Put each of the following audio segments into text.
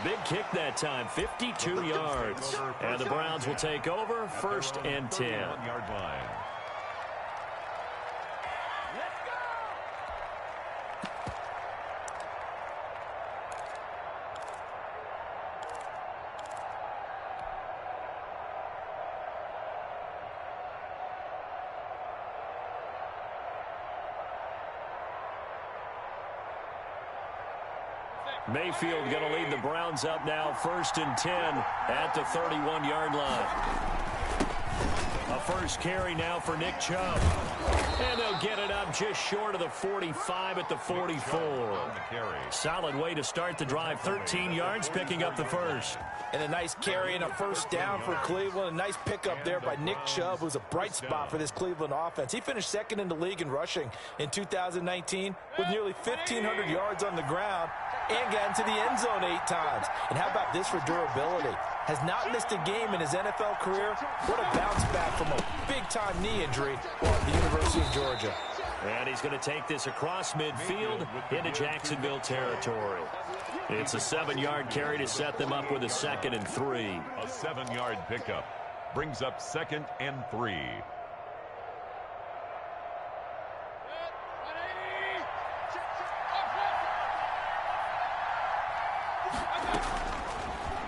big kick that time, 52 yards. And the Browns will take over, 1st and 10. Yard line. Mayfield going to lead the Browns up now, 1st and 10 at the 31-yard line. A first carry now for Nick Chubb. And they'll get it up just short of the 45 at the 44. Solid way to start the drive, 13 yards, picking up the first. And a nice carry and a first down for Cleveland. A nice pickup there by Nick Chubb, who's a bright spot for this Cleveland offense. He finished 2nd in the league in rushing in 2019 with nearly 1,500 yards on the ground and got into the end zone 8 times. And how about this for durability? Has not missed a game in his NFL career. What a bounce back from a big-time knee injury at the University of Georgia. And he's going to take this across midfield into Jacksonville territory. It's a 7-yard carry to set them up with a 2nd and 3. A 7-yard pickup brings up 2nd and 3.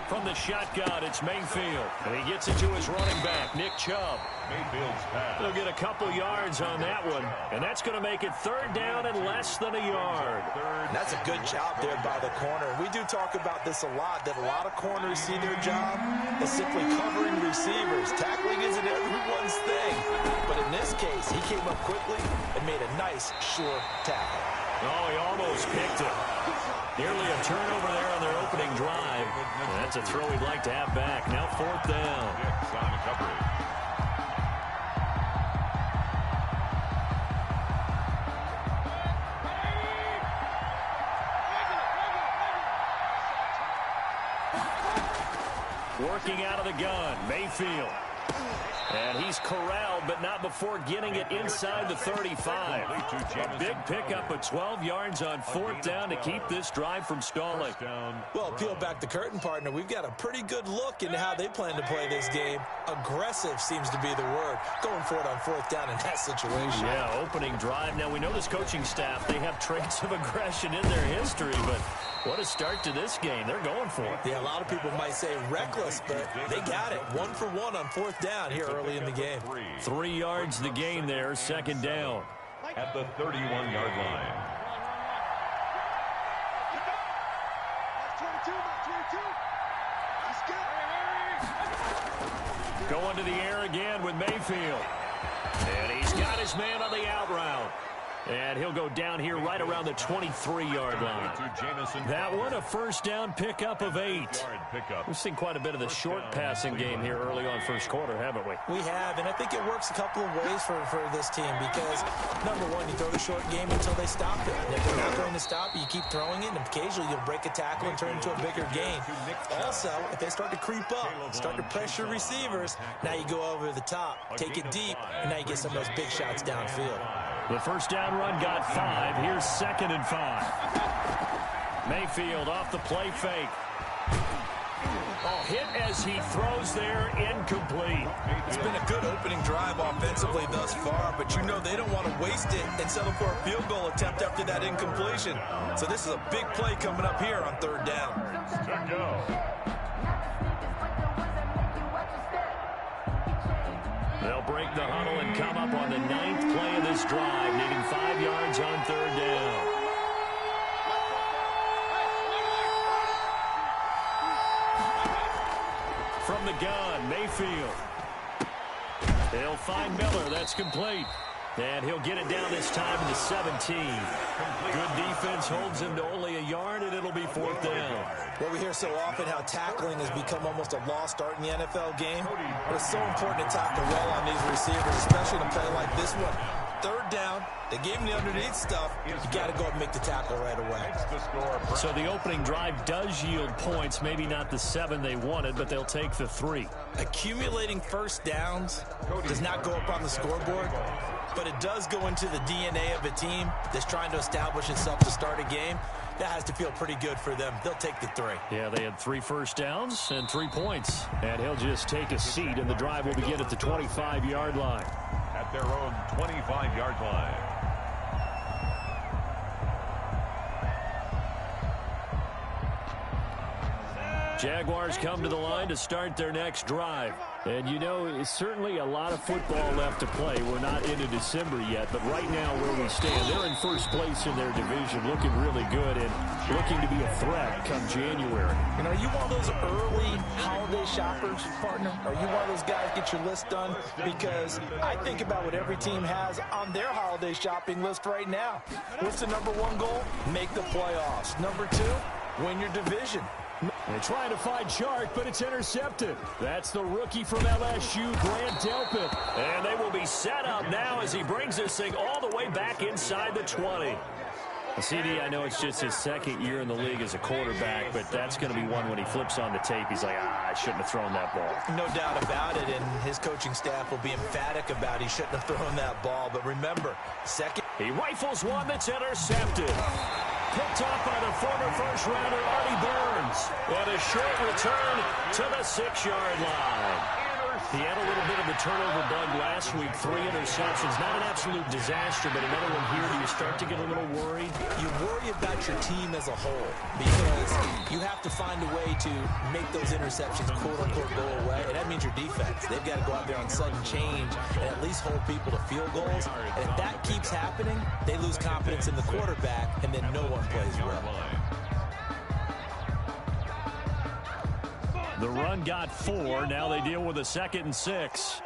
From the shotgun, it's Mayfield. And he gets it to his running back, Nick Chubb. Mayfield's pass. They'll get a couple yards on that one. And that's going to make it 3rd down and less than a yard. That's a good job there by the corner. We do talk about this a lot, that a lot of corners see their job as simply covering receivers. Tackling isn't everyone's thing. But in this case, he came up quickly and made a nice, sure tackle. Oh, he almost picked it. Nearly a turnover there on their opening drive. And that's a throw he'd like to have back. Now 4th down. On the coverage. Working out of the gun, Mayfield. And he's corralled, but not before getting it inside the 35. A big pickup of 12 yards on 4th down to keep this drive from stalling. Well, peel back the curtain, partner. We've got a pretty good look into how they plan to play this game. Aggressive seems to be the word. Going for it on 4th down in that situation. Yeah, opening drive. Now, we know this coaching staff, they have traits of aggression in their history, but what a start to this game. They're going for it. Yeah, a lot of people might say reckless, but they got it. 1 for 1 on 4th down here early in the game. 3 yards the game there, 2nd down. At the 31-yard line. Going to the air again with Mayfield. And he's got his man on the out route. And he'll go down here right around the 23-yard line. That one, a first down pickup of 8. We've seen quite a bit of the short passing game here early on first quarter, haven't we? We have, and I think it works a couple of ways for this team because, number one, you throw the short game until they stop it. And if they're not going to stop it, you keep throwing it, and occasionally you'll break a tackle and turn it into a bigger gain. Also, if they start to creep up, start to pressure receivers, now you go over the top, take it deep, and now you get some of those big shots downfield. The first down run got 5. Here's 2nd and 5. Mayfield off the play fake. Oh, hit as he throws there, incomplete. It's been a good opening drive offensively thus far, but you know they don't want to waste it and settle for a field goal attempt after that incompletion. So this is a big play coming up here on 3rd down. To go. They'll break the huddle and come up on the 9th play of this drive, needing 5 yards on 3rd down. From the gun, Mayfield. They'll find Miller. That's complete. And he'll get it down this time to the 17. Good defense holds him to only a yard, and it'll be 4th down. Well, we hear so often how tackling has become almost a lost art in the NFL game. But it's so important to tackle well on these receivers, especially in a play like this one. 3rd down, they gave him the underneath stuff. You got to go and make the tackle right away. So the opening drive does yield points, maybe not the 7 they wanted, but they'll take the 3. Accumulating first downs does not go up on the scoreboard. but it does go into the DNA of a team that's trying to establish itself to start a game. That has to feel pretty good for them. They'll take the 3. Yeah, they had 3 first downs and 3 points. And he'll just take a seat, and the drive will begin at the 25-yard line. At their own 25-yard line. Jaguars come to the line to start their next drive. And, you know, it's certainly a lot of football left to play. We're not into December yet, but right now where we stand, they're in first place in their division, looking really good and looking to be a threat come January. You know, are you one of those early holiday shoppers, partner? Are you one of those guys get your list done? Because I think about what every team has on their holiday shopping list right now. What's the number 1 goal? Make the playoffs. Number 2, win your division. They're trying to find Chark, but it's intercepted. That's the rookie from LSU, Grant Delpit. And they will be set up now as he brings this thing all the way back inside the 20. CD, I know it's just his second year in the league as a quarterback, but that's going to be one when he flips on the tape. He's like, I shouldn't have thrown that ball. No doubt about it, and his coaching staff will be emphatic about he shouldn't have thrown that ball. But remember, second. He rifles one that's intercepted. Picked off by the former first-rounder, Artie Burns. And a short return to the 6-yard line. He had a little bit of a turnover bug last week, 3 interceptions. Not an absolute disaster, but another one here. Do you start to get a little worried? You worry about your team as a whole because you have to find a way to make those interceptions, quote-unquote, go away. And that means your defense. They've got to go out there on sudden change and at least hold people to field goals. And if that keeps happening, they lose confidence in the quarterback, and then no one plays well. The run got 4. Now they deal with a 2nd and 6.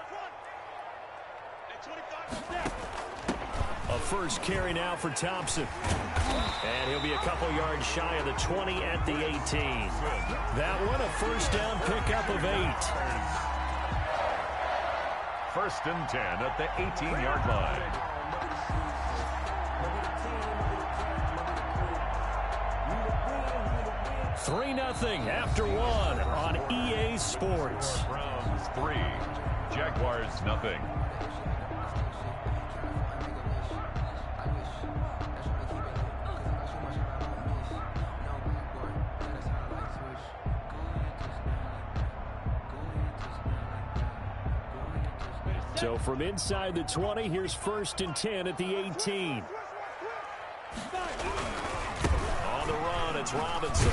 A first carry now for Thompson. And he'll be a couple yards shy of the 20 at the 18. That one a first down pickup of 8. 1st and 10 at the 18-yard line. 3-0 after 1 on EA Sports. Browns 3, Jaguars 0. So from inside the 20, here's 1st and 10 at the 18. On the run, it's Robinson.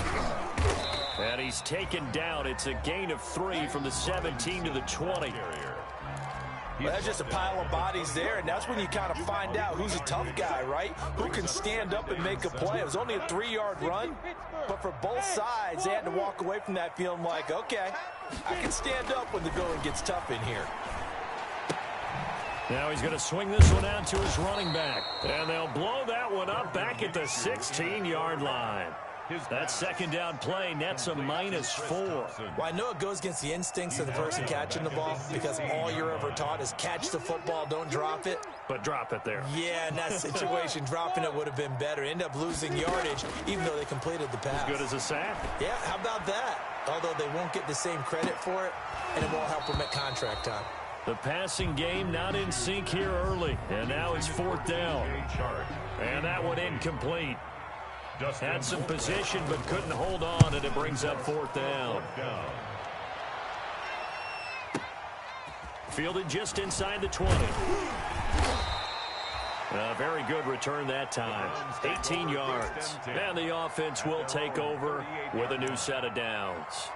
And he's taken down. It's a gain of 3 from the 17 to the 20. Well, that's just a pile of bodies there, and that's when you kind of find out who's a tough guy, right? Who can stand up and make a play. It was only a 3-yard run, but for both sides, they had to walk away from that feeling like, okay, I can stand up when the going gets tough in here. Now he's going to swing this one out to his running back. And they'll blow that one up back at the 16-yard line. That 2nd down play nets a -4. Well, I know it goes against the instincts of the person catching the ball because all you're ever taught is catch the football, don't drop it. But drop it there. Yeah, in that situation, dropping it would have been better. End up losing yardage, even though they completed the pass. As good as a sack. Yeah, how about that? Although they won't get the same credit for it, and it won't help them at contract time. The passing game not in sync here early. And now it's 4th down. And that one incomplete. Had some position but couldn't hold on, and it brings up 4th down. Fielded just inside the 20. A very good return that time. 18 yards. And the offense will take over with a new set of downs.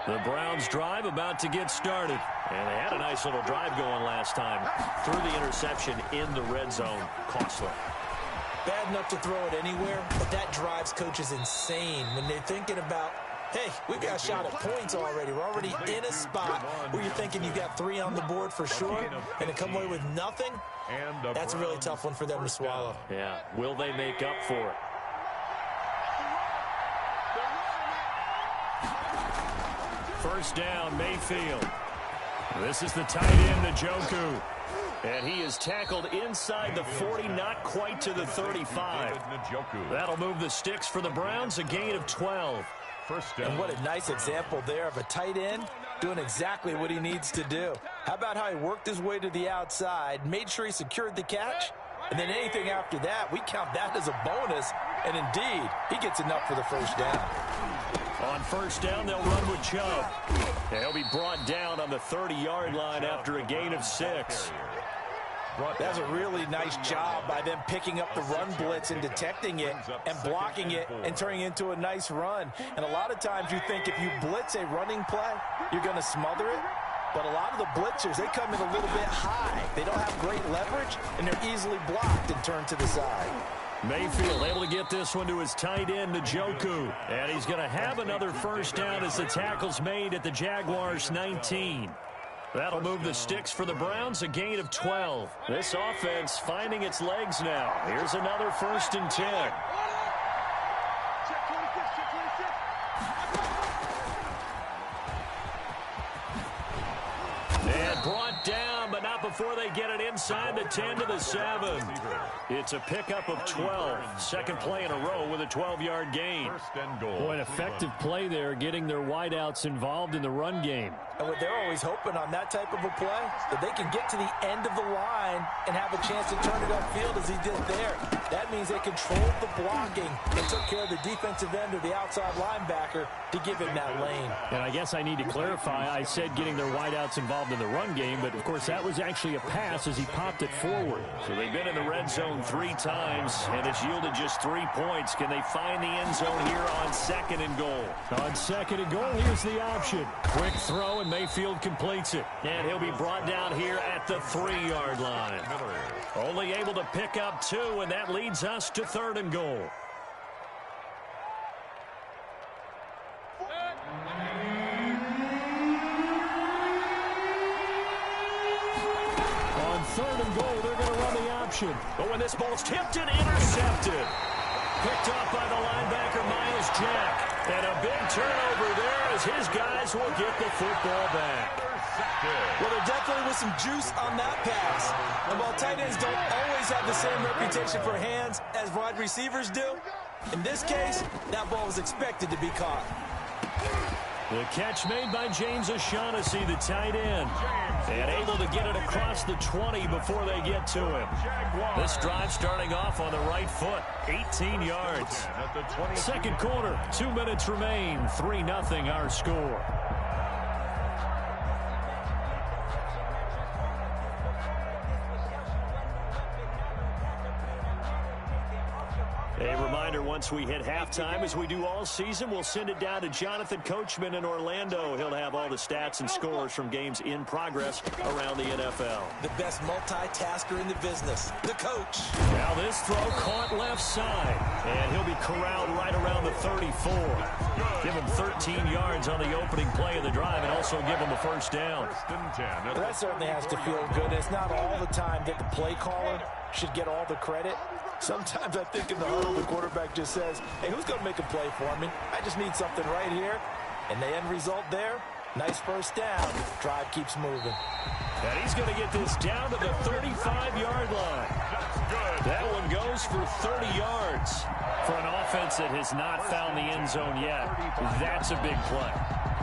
The Browns drive about to get started. And they had a nice little drive going last time. Threw the interception in the red zone. Costly. Bad enough to throw it anywhere, but that drives coaches insane when they're thinking about, hey, we've got a shot at points already. We're already in a spot where you're thinking you got 3 on the board for sure, and to come away with nothing, that's a really tough one for them to swallow. Yeah. Will they make up for it? First down, Mayfield. This is the tight end, Njoku. And he is tackled inside the 40, not quite to the 35. That'll move the sticks for the Browns, a gain of 12. First down. And what a nice example there of a tight end doing exactly what he needs to do. How about how he worked his way to the outside, made sure he secured the catch, and then anything after that, we count that as a bonus. And indeed, he gets enough for the first down. On first down, they'll run with Chubb. He'll be brought down on the 30-yard line after a gain of 6. That's a really nice job by them picking up the run blitz and detecting it and blocking it and turning it into a nice run. And a lot of times you think if you blitz a running play, you're going to smother it. But a lot of the blitzers, they come in a little bit high. They don't have great leverage, and they're easily blocked and turned to the side. Mayfield able to get this one to his tight end, Njoku. And he's going to have another first down as the tackle's made at the Jaguars' 19. That'll move the sticks for the Browns, a gain of 12. This offense finding its legs now. Here's another 1st and 10. And brought down, but not before they get it inside the 10 to the 7. It's a pickup of 12. Second play in a row with a 12-yard gain. Boy, an effective play there, getting their wideouts involved in the run game. And what they're always hoping on that type of a play, that they can get to the end of the line and have a chance to turn it upfield as he did there. That means they controlled the blocking and took care of the defensive end or the outside linebacker to give him that lane. And I guess I need to clarify, I said getting their wideouts involved in the run game, but of course that was actually a pass as he popped it forward. So they've been in the red zone 3 times, and it's yielded just 3 points. Can they find the end zone here on 2nd and goal? On 2nd and goal, here's the option. Quick throw, and Mayfield completes it. And he'll be brought down here at the 3-yard line. Only able to pick up 2, and that leads us to 3rd and goal. On 3rd and goal, they're going to run the option. But when this ball's tipped and intercepted. Picked up by the linebacker, Miles Jack. And a big turnover there as his guys will get the football back. Well, there definitely was some juice on that pass. And while tight ends don't always have the same reputation for hands as wide receivers do, in this case, that ball was expected to be caught. The catch made by James O'Shaughnessy, the tight end. And able to get it across the 20 before they get to him. This drive starting off on the right foot, 18 yards. Second quarter, 2 minutes remain, 3-0 our score. A reminder, once we hit halftime, as we do all season, we'll send it down to Jonathan Coachman in Orlando. He'll have all the stats and scores from games in progress around the NFL. The best multitasker in the business, the coach. Now this throw caught left side, and he'll be corralled right around the 34. Give him 13 yards on the opening play of the drive and also give him a first down. Well, that certainly has to feel good. It's not all the time that the play caller should get all the credit. Sometimes I think in the huddle, the quarterback just says, hey, who's going to make a play for me? I just need something right here. And the end result there, nice first down. Drive keeps moving. And he's going to get this down to the 35-yard line. That one goes for 30 yards. For an offense that has not found the end zone yet, that's a big play.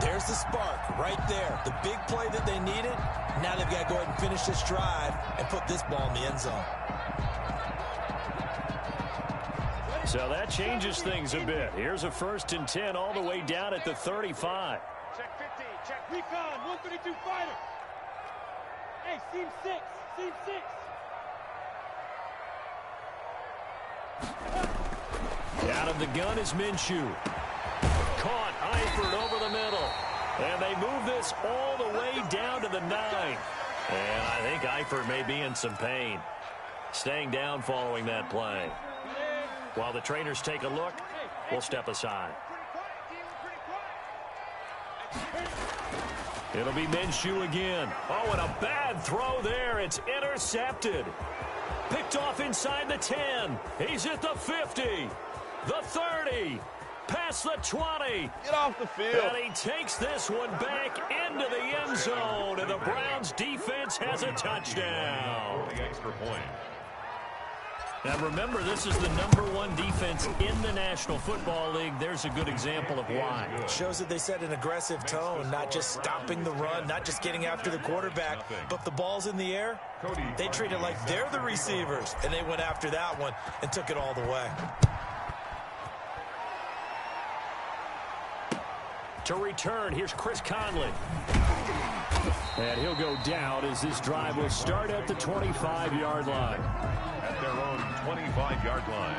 There's the spark right there. The big play that they needed. Now they've got to go ahead and finish this drive and put this ball in the end zone. So that changes things a bit. Here's a 1st and 10 all the way down at the 35. Check 50, check recon, 132 fighter. Hey, seam 6, seam 6. Out of the gun is Minshew. Caught Eifert over the middle. And they move this all the way down to the 9. And I think Eifert may be in some pain. Staying down following that play. While the trainers take a look, we'll step aside. It'll be Minshew again. Oh, and a bad throw there. It's intercepted. Picked off inside the 10. He's at the 50. The 30. Past the 20. Get off the field. And he takes this one back into the end zone. And the Browns defense has a touchdown. The extra point. Now remember, this is the #1 defense in the National Football League. There's a good example of why. Shows that they set an aggressive tone, not just stopping the run, not just getting after the quarterback, but the ball's in the air. They treat it like they're the receivers, and they went after that one and took it all the way. To return, here's Chris Conley. And he'll go down as this drive will start at the 25-yard line. At their own 25-yard line.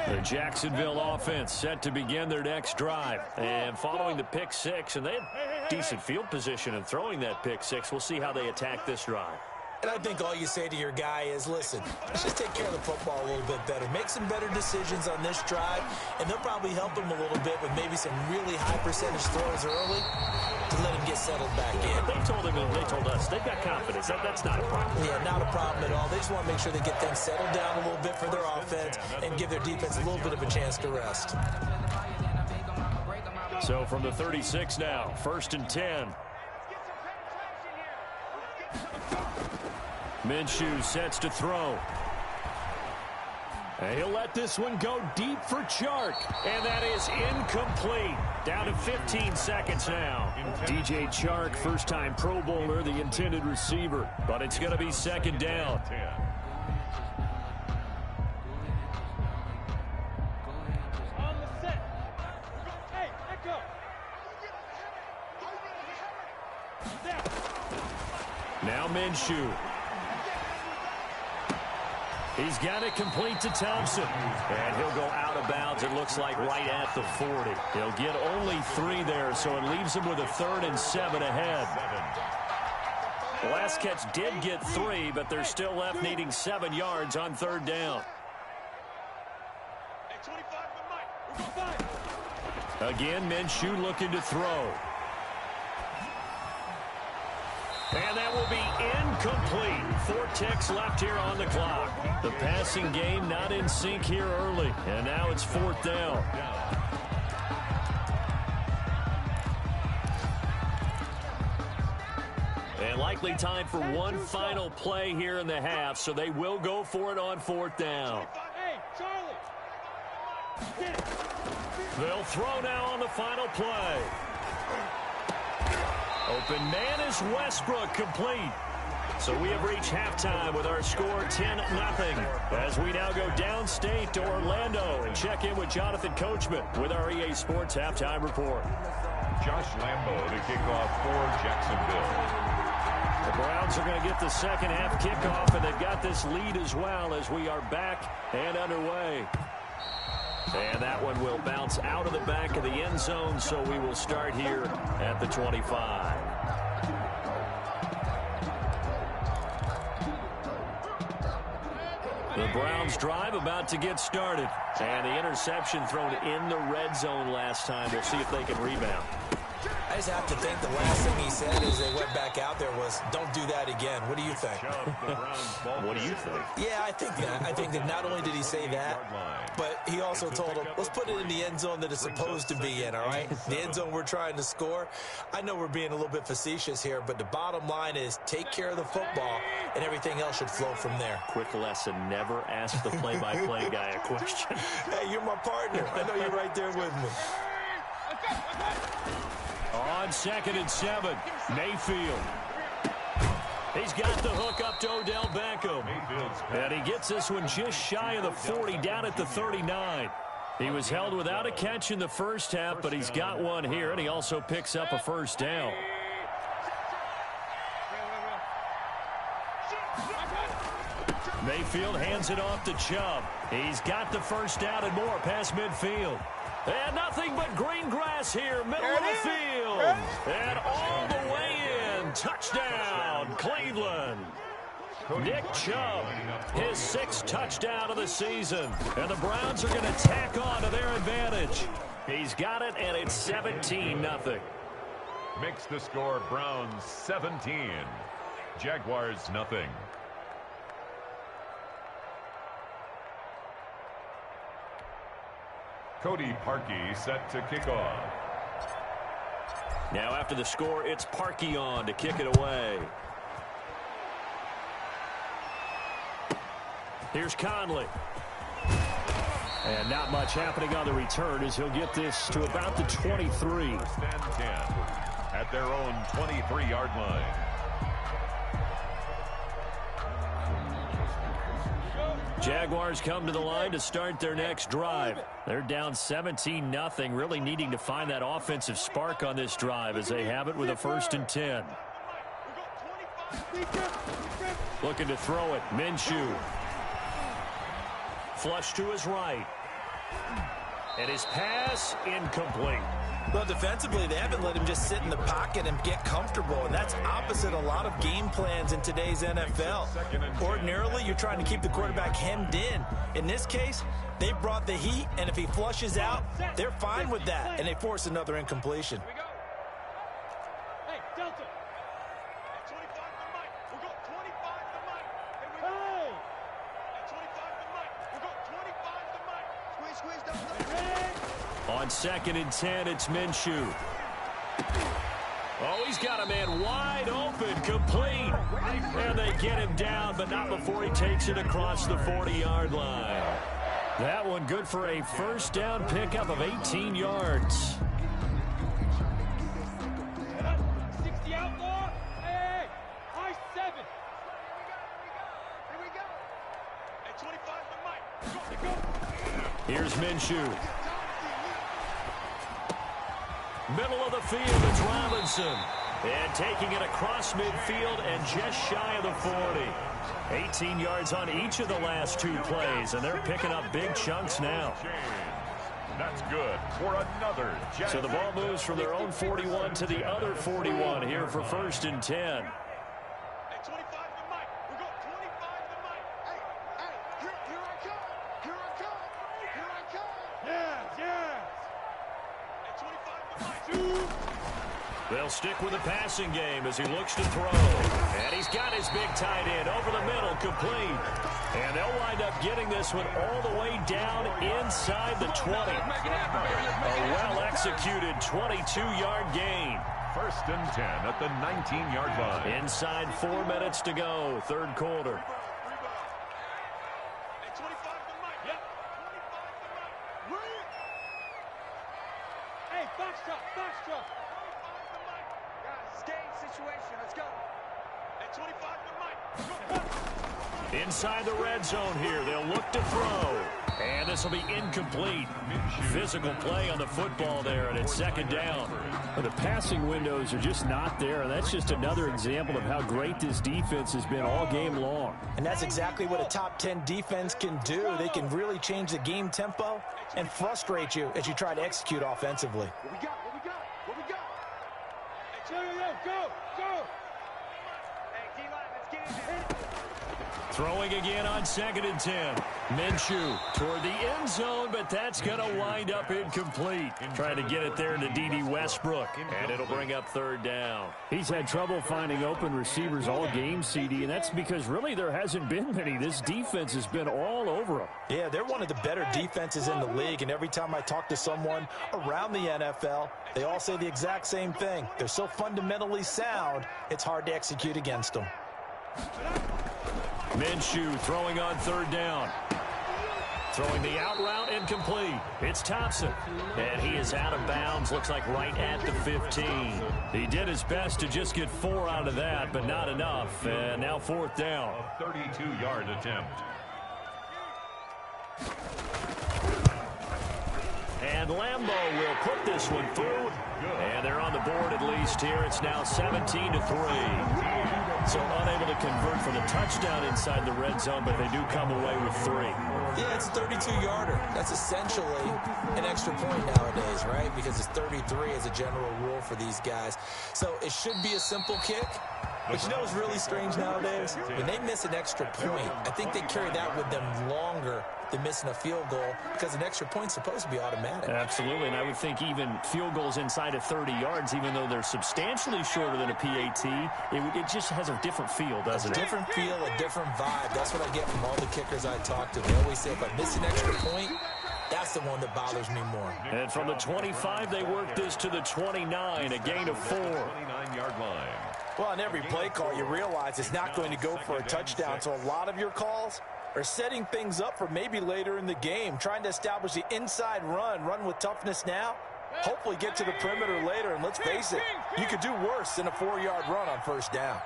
The Jacksonville offense set to begin their next drive. And following the pick six, and they had decent field position in throwing that pick six. We'll see how they attack this drive. And I think all you say to your guy is, listen, let's just take care of the football a little bit better. Make some better decisions on this drive, and they'll probably help him a little bit with maybe some really high percentage throws early to let him get settled back in. They told him and they told us they've got confidence. That's not a problem. Yeah, not a problem at all. They just want to make sure they get things settled down a little bit for their offense and give their defense a little bit of a chance to rest. So from the 36 now, 1st and 10. Minshew sets to throw. And he'll let this one go deep for Chark. And that is incomplete. Down to 15 seconds now. DJ Chark, first-time Pro Bowler, the intended receiver. But it's going to be 2nd down. On the set. Hey, echo. Now Minshew. He's got it complete to Thompson. And he'll go out of bounds, it looks like, right at the 40. He'll get only 3 there, so it leaves him with a 3rd and 7 ahead. The last catch did get 3, but they're still left needing 7 yards on 3rd down. Again, Minshew looking to throw. And that will be incomplete. 4 ticks left here on the clock. The passing game not in sync here early. And now it's 4th down. And likely time for one final play here in the half, so they will go for it on 4th down. Hey, Charlie. They'll throw now on the final play. Open man is Westbrook, complete. So we have reached halftime with our score 10-0. As we now go downstate to Orlando and check in with Jonathan Coachman with our EA Sports Halftime Report. Josh Lambo to kick off for Jacksonville. The Browns are going to get the second half kickoff, and they've got this lead as well as we are back and underway. And that one will bounce out of the back of the end zone, so we will start here at the 25. The Browns drive about to get started. And the interception thrown in the red zone last time. We'll see if they can rebound. I just have to think the last thing he said as they went back out there was, don't do that again. What do you think? What do you think? Yeah, I think that. I think that not only did he say that, but he also told him, let's put it in the end zone that it's supposed to be in, all right? The end zone we're trying to score. I know we're being a little bit facetious here, but the bottom line is take care of the football, and everything else should flow from there. Quick lesson, never ask the play-by-play guy a question. Hey, you're my partner. I know you're right there with me. On 2nd and 7, Mayfield. He's got the hook up to Odell Beckham. And he gets this one just shy of the 40, down at the 39. He was held without a catch in the first half, but he's got one here, and he also picks up a 1st down. Mayfield hands it off to Chubb. He's got the 1st down and more past midfield. And nothing but green grass here, middle of the field. And all the way in. Touchdown, Cleveland. Nick Chubb, his 6th touchdown of the season. And the Browns are going to tack on to their advantage. He's got it, and it's 17-0. Makes the score Browns 17. Jaguars nothing. Cody Parkey set to kick off. Now after the score, it's Parkey on to kick it away. Here's Conley. And not much happening on the return as he'll get this to about the 23. First and 10 at their own 23-yard line. Jaguars come to the line to start their next drive. They're down 17-0, really needing to find that offensive spark on this drive as they have it with a 1st and 10. Looking to throw it, Minshew. Flush to his right. And his pass incomplete. Well, defensively, they haven't let him just sit in the pocket and get comfortable, and that's opposite a lot of game plans in today's NFL. Ordinarily, you're trying to keep the quarterback hemmed in. In this case, they brought the heat, and if he flushes out, they're fine with that, and they force another incompletion. Hey, Delta. At 25 to Mike. We'll go 25 to Mike. Hey! At 25 to Mike. We'll go 25 to Mike. Squeeze, Delta. On 2nd and 10, it's Minshew. Oh, he's got a man wide open, complete. And they get him down, but not before he takes it across the 40-yard line. That one good for a 1st down pickup of 18 yards. 60 outlaw. Hey, high 7. Here we go. At 25 to Mike. Go. Here's Minshew. Middle of the field, it's Robinson. And taking it across midfield and just shy of the 40. 18 yards on each of the last 2 plays, and they're picking up big chunks now. That's good for another. So the ball moves from their own 41 to the other 41 here for 1st and 10. At 25 to Mike. We'll go 25 to Mike. Hey, here I come. Here I come. Here I come. Yes. At 25 to Mike. They'll stick with the passing game as he looks to throw. And he's got his big tight end over the middle, complete. And they'll wind up getting this one all the way down inside the 20. A well-executed 22-yard gain. 1st and 10 at the 19-yard line. Inside 4 minutes to go, 3rd quarter. At 25 to Mike. Yep. 25 to Mike. Hey, box truck. Situation. Let's go. At 25 to Mike. Inside the red zone here. They'll look to throw. And this will be incomplete. Physical play on the football there, and it's 2nd down. The passing windows are just not there, and that's just another example of how great this defense has been all game long. And that's exactly what a top 10 defense can do. They can really change the game tempo and frustrate you as you try to execute offensively. What we got? Go. Hey, D-line, let's get in there. Throwing again on 2nd and 10. Minshew toward the end zone, but that's going to wind up incomplete. Trying to get it there to D.D. Westbrook, and it'll bring up 3rd down. He's had trouble finding open receivers all game, CD, and that's because really there hasn't been many. This defense has been all over him. Yeah, they're one of the better defenses in the league, and every time I talk to someone around the NFL, they all say the exact same thing. They're so fundamentally sound, it's hard to execute against them. Minshew throwing on 3rd down. Throwing the out route, incomplete. It's Thompson. And he is out of bounds, looks like right at the 15. He did his best to just get 4 out of that, but not enough. And now 4th down. A 32-yard attempt. And Lambeau will put this one through. And they're on the board at least here. It's now 17-3. So unable to convert for the touchdown inside the red zone, but they do come away with 3. Yeah, it's a 32-yarder. That's essentially an extra point nowadays, right? Because it's 33 as a general rule for these guys. So it should be a simple kick. But you know what's really strange nowadays? When they miss an extra point, I think they carry that with them longer than missing a field goal because an extra point's supposed to be automatic. Absolutely, and I would think even field goals inside of 30 yards, even though they're substantially shorter than a PAT, it just has a different feel, doesn't it? A different feel, a different vibe. That's what I get from all the kickers I talk to. They always say, if I miss an extra point, that's That's the one that bothers me more. And from the 25, they work this to the 29, a gain of 4. 29-yard line. Well, on every play call, you realize it's not going to go for a touchdown, so a lot of your calls are setting things up for maybe later in the game, trying to establish the inside run with toughness now, hopefully get to the perimeter later, and let's face it, you could do worse than a 4-yard run on first down.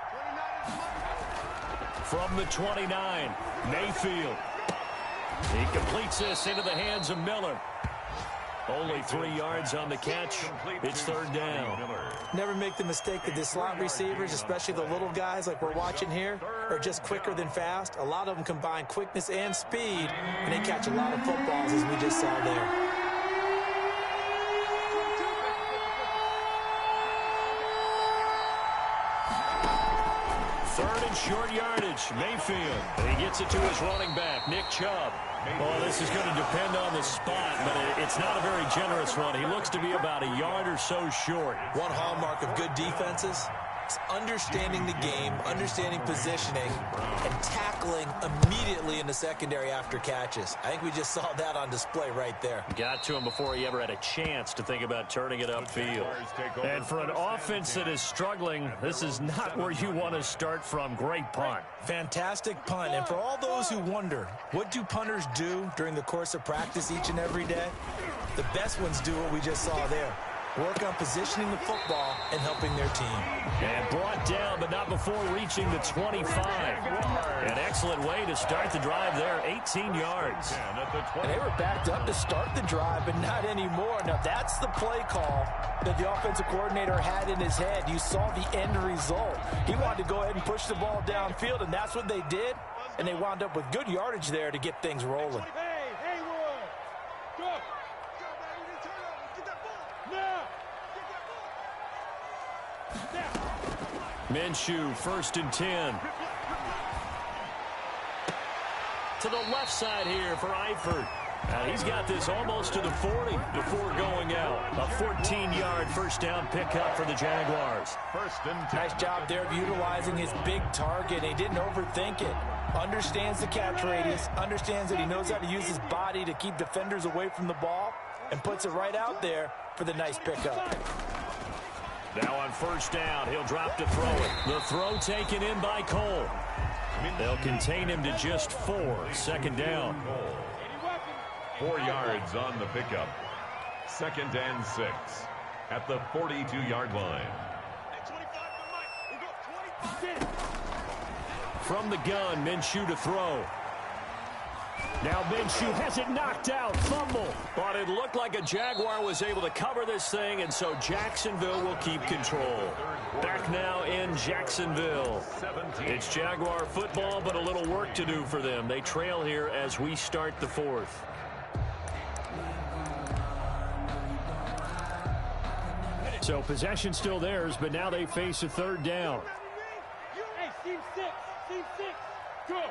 From the 29, Mayfield. He completes this into the hands of Miller. Only 3 yards on the catch. It's third down. Never make the mistake that the slot receivers, especially the little guys like we're watching here, are just quicker than fast. A lot of them combine quickness and speed, and they catch a lot of footballs, as we just saw there. Third and short yardage. Mayfield. And he gets it to his running back, Nick Chubb. Well, this is going to depend on the spot, but it's not a very generous one. He looks to be about a yard or so short. One hallmark of good defenses is understanding the game, understanding positioning, and tackling immediately in the secondary after catches. I think we just saw that on display right there. Got to him before he ever had a chance to think about turning it upfield. And for an offense that is struggling, this is not where you want to start from. Great punt. Fantastic punt. And for all those who wonder, what do punters do during the course of practice each and every day? The best ones do what we just saw there. Work on positioning the football and helping their team. And brought down, but not before reaching the 25. An excellent way to start the drive there, 18 yards. And they were backed up to start the drive, but not anymore. Now, that's the play call that the offensive coordinator had in his head. You saw the end result. He wanted to go ahead and push the ball downfield, and that's what they did. And they wound up with good yardage there to get things rolling. Hey, Roy. Go. Minshew, 1st and 10. To the left side here for Eifert. He's got this almost to the 40 before going out. A 14-yard first down pickup for the Jaguars. 1st and 10. Nice job there of utilizing his big target. He didn't overthink it. Understands the catch radius. Understands that he knows how to use his body to keep defenders away from the ball. And puts it right out there for the nice pickup. Now on first down, he'll drop to throw it. The throw taken in by Cole. They'll contain him to just 4. 2nd down. 4 yards on the pickup. 2nd and 6 at the 42-yard line. From the gun, Minshew to throw. Now Minshew has it knocked out. Fumble. But it looked like a Jaguar was able to cover this thing, and so Jacksonville will keep control. Back now in Jacksonville. It's Jaguar football, but a little work to do for them. They trail here as we start the 4th. So possession still theirs, but now they face a 3rd down. Hey, team 6, go.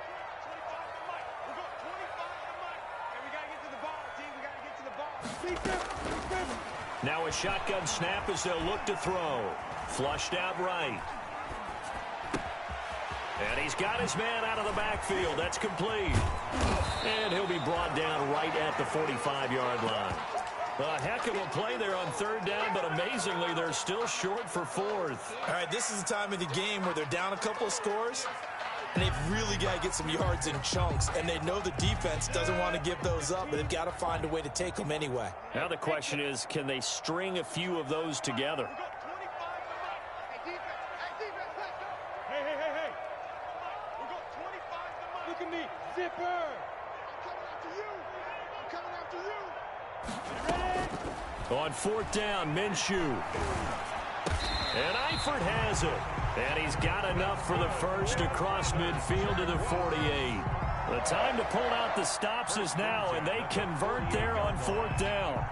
Now a shotgun snap as they'll look to throw. Flushed out right. And he's got his man out of the backfield. That's complete. And he'll be brought down right at the 45-yard line. A heck of a play there on 3rd down, but amazingly, they're still short for 4th. All right, this is the time of the game where they're down a couple of scores, and they've really got to get some yards in chunks, and they know the defense doesn't want to give those up, but they've got to find a way to take them anyway. Now the question is, can they string a few of those together? Hey. We got 25 to Mike. Look at me. Zipper. I'm coming after you. On 4th down, Minshew. And Eifert has it. And he's got enough for the first across midfield to the 48. The time to pull out the stops is now, and they convert there on 4th down.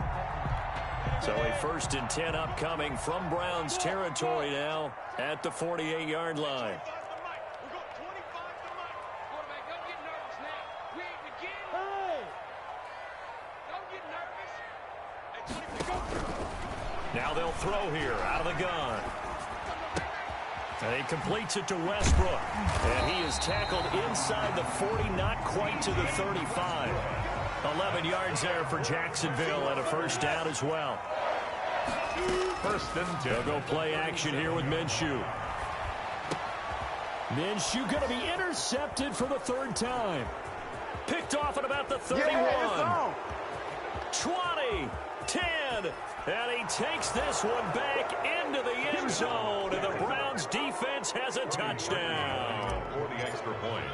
So a 1st and 10 upcoming from Browns territory now at the 48-yard line. Now they'll throw here out of the gun. And he completes it to Westbrook. And he is tackled inside the 40, not quite to the 35. 11 yards there for Jacksonville and a first down as well. First and 10. They'll go play action here with Minshew. Minshew going to be intercepted for the third time. Picked off at about the 31. 20, 10, and he takes this one back into the end zone, and the Browns defense has a touchdown. For the extra point.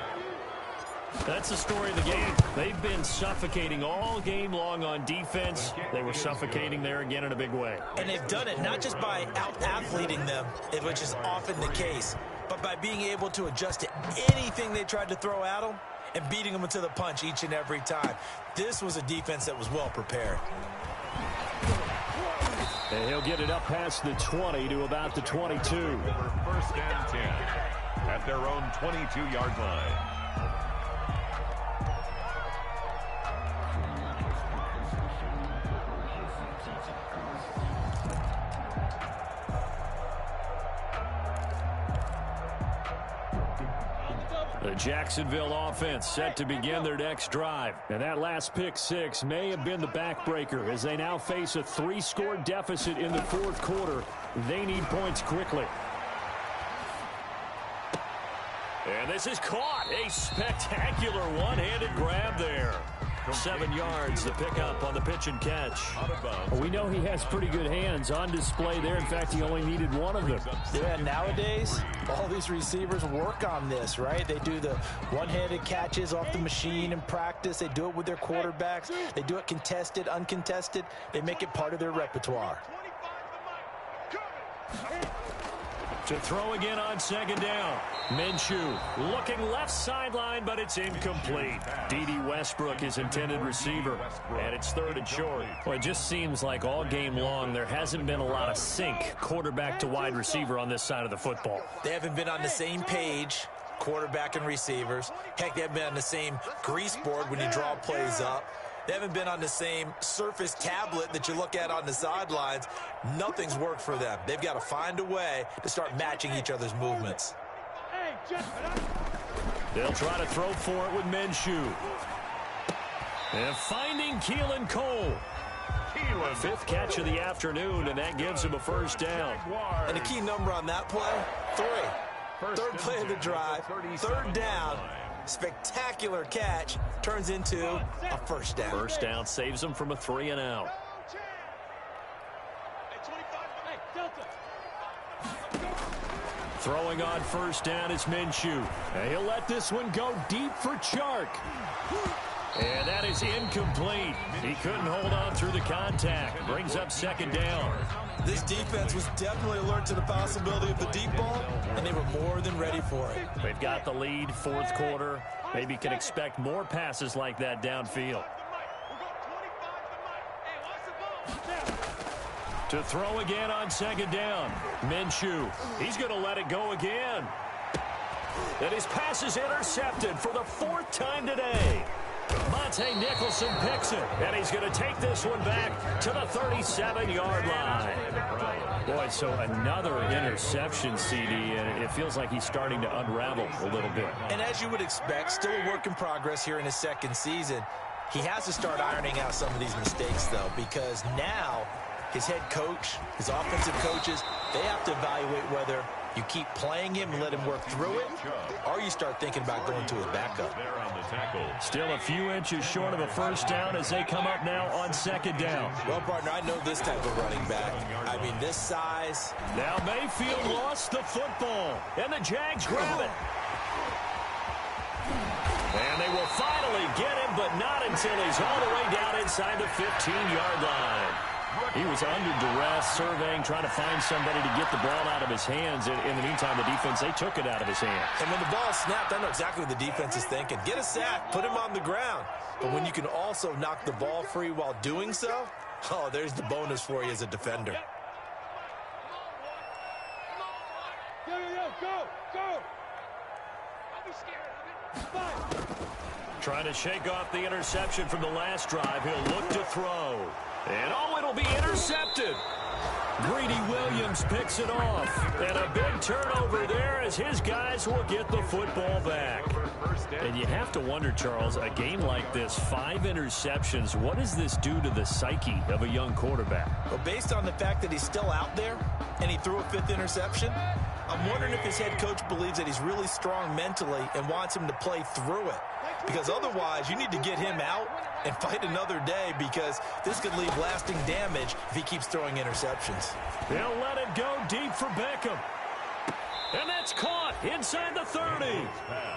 That's the story of the game. They've been suffocating all game long on defense. They were suffocating there again in a big way. And they've done it not just by out-athleting them, which is often the case, but by being able to adjust to anything they tried to throw at them and beating them into the punch each and every time. This was a defense that was well prepared. And he'll get it up past the 20 to about the 22. First and 10 at their own 22-yard line. The Jacksonville offense set to begin their next drive. And that last pick six may have been the backbreaker as they now face a 3-score deficit in the fourth quarter. They need points quickly. And this is caught. A spectacular one-handed grab there. 7 yards, the pickup on the pitch and catch. We know he has pretty good hands on display there. In fact, he only needed one of them. Yeah, nowadays, all these receivers work on this, right? They do the one-handed catches off the machine in practice. They do it with their quarterbacks. They do it contested, uncontested. They make it part of their repertoire. To throw again on second down. Minshew looking left sideline, but it's incomplete. D.D. Westbrook, his intended receiver, and it's third and short. Well, it just seems like all game long there hasn't been a lot of sync quarterback to wide receiver on this side of the football. They haven't been on the same page, quarterback and receivers. Heck, they haven't been on the same grease board when you draw plays up. They haven't been on the same surface tablet that you look at on the sidelines. Nothing's worked for them. They've got to find a way to start matching each other's movements. They'll try to throw for it with Minshew. And finding Keelan Cole. Fifth catch of the afternoon, and that gives him a first down. And the key number on that play, 3. Third play of the drive, third down. Spectacular catch turns into a first down. First down saves them from a 3 and out. Throwing on first down is Minshew. And he'll let this one go deep for Chark. And that is incomplete. He couldn't hold on through the contact. Brings up second down. This defense was definitely alert to the possibility of the deep ball, and they were more than ready for it. They've got the lead, fourth quarter. Maybe can expect more passes like that downfield. To throw again on second down. Minshew. He's going to let it go again. And his pass is intercepted for the 4th time today. Monte Nicholson picks it, and he's going to take this one back to the 37-yard line. Boy, so another interception, CD, and it feels like he's starting to unravel a little bit. And as you would expect, still a work in progress here in his second season. He has to start ironing out some of these mistakes, though, because now his head coach, his offensive coaches, they have to evaluate whether you keep playing him and let him work through it, or you start thinking about going to his backup. Still a few inches short of a first down as they come up now on second down. Well, partner, I know this type of running back. I mean, this size. Now Mayfield lost the football, and the Jags grab it. And they will finally get him, but not until he's all the way down inside the 15-yard line. He was under duress, surveying, trying to find somebody to get the ball out of his hands. In the meantime, the defense, they took it out of his hands. And when the ball snapped, I know exactly what the defense is thinking. Get a sack, put him on the ground. But when you can also knock the ball free while doing so, oh, there's the bonus for you as a defender. Go! Don't be scared. Trying to shake off the interception from the last drive. He'll look to throw. And it'll be intercepted. Greedy Williams picks it off. And a big turnover there as his guys will get the football back. And you have to wonder, Charles, a game like this, 5 interceptions, what does this do to the psyche of a young quarterback? Well, based on the fact that he's still out there and he threw a 5th interception, I'm wondering if his head coach believes that he's really strong mentally and wants him to play through it. Because otherwise, you need to get him out and fight another day, because this could leave lasting damage if he keeps throwing interceptions. They'll let it go deep for Beckham. And that's caught inside the 30.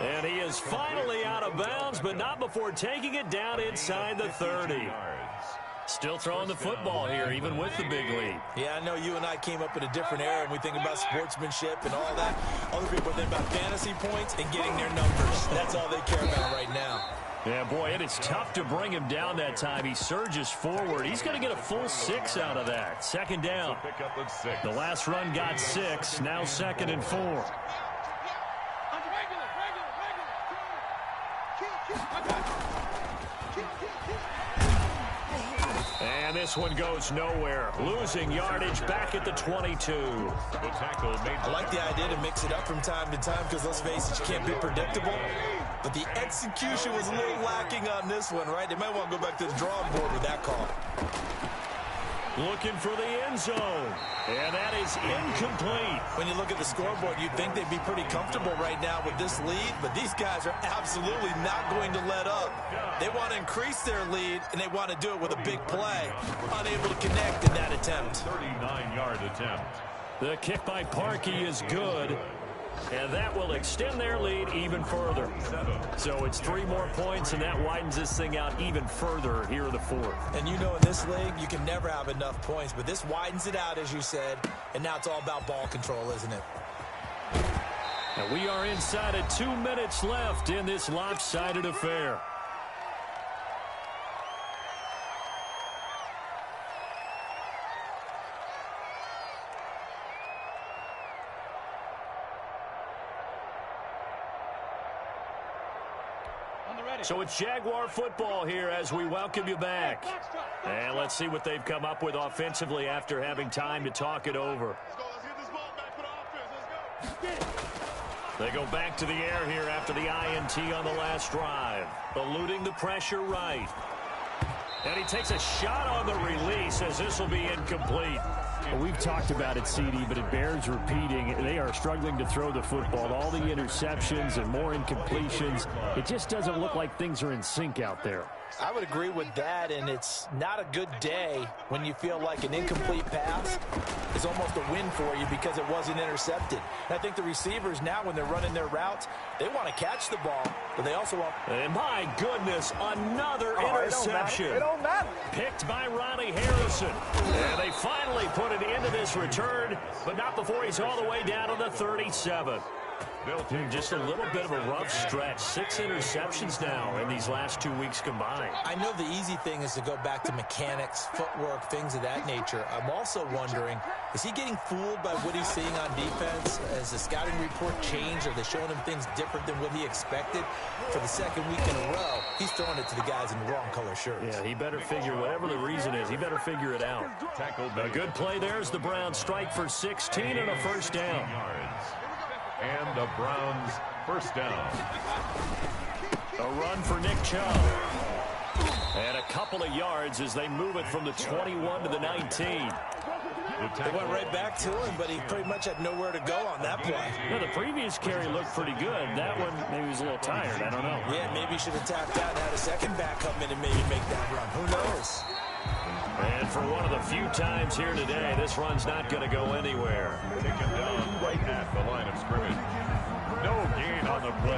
And he is finally out of bounds, but not before taking it down inside the 30. Still throwing the football here, even with the big lead. Yeah, I know you and I came up in a different era, and we think about sportsmanship and all that. Other people think about fantasy points and getting their numbers. That's all they care about right now. Yeah, boy, it is tough to bring him down that time. He surges forward. He's going to get a full 6 out of that. 2nd down. The last run got 6. Now 2nd and 4. And this one goes nowhere. Losing yardage back at the 22. I like the idea to mix it up from time to time, because let's face it, you can't be predictable. But the execution was a little lacking on this one, right? They might want to go back to the drawing board with that call. Looking for the end zone. And that is incomplete. When you look at the scoreboard, you'd think they'd be pretty comfortable right now with this lead, but these guys are absolutely not going to let up. They want to increase their lead, and they want to do it with a big play. Unable to connect in that attempt. 39-yard attempt. The kick by Parkey is good. And that will extend their lead even further. So it's 3 more points, and that widens this thing out even further here in the 4th. And you know, in this league, you can never have enough points, but this widens it out, as you said, and now it's all about ball control, isn't it? And we are inside of 2 minutes left in this lopsided affair. So it's Jaguar football here as we welcome you back. And let's see what they've come up with offensively after having time to talk it over. They go back to the air here after the INT on the last drive. Eluding the pressure right. And he takes a shot on the release as this will be incomplete. Well, we've talked about it, CD, but it bears repeating. They are struggling to throw the football. All the interceptions and more incompletions. It just doesn't look like things are in sync out there. I would agree with that, and it's not a good day when you feel like an incomplete pass is almost a win for you because it wasn't intercepted. And I think the receivers now, when they're running their routes, they want to catch the ball, but they also want... And my goodness, another interception. It don't matter. Picked by Ronnie Harrison. And they finally put an end to this return, but not before he's all the way down to the 37. Just a little bit of a rough stretch. 6 interceptions now in these last 2 weeks combined. I know the easy thing is to go back to mechanics, footwork, things of that nature. I'm also wondering, is he getting fooled by what he's seeing on defense? Has the scouting report changed? Are they showing him things different than what he expected? For the 2nd week in a row, he's throwing it to the guys in the wrong color shirts. Yeah, he better figure, whatever the reason is, he better figure it out. A good play there's the Browns strike for 16 and a first down. And the Browns first down. A run for Nick Chubb. And a couple of yards as they move it from the 21 to the 19. They went right back to him, but he pretty much had nowhere to go on that play. Yeah, the previous carry looked pretty good. That one, maybe he was a little tired. I don't know. Yeah, maybe he should have tapped out and had a second back come in and maybe make that run. Who knows? And for one of the few times here today, this run's not going to go anywhere. Taken down right at the line of scrimmage. No gain on the play.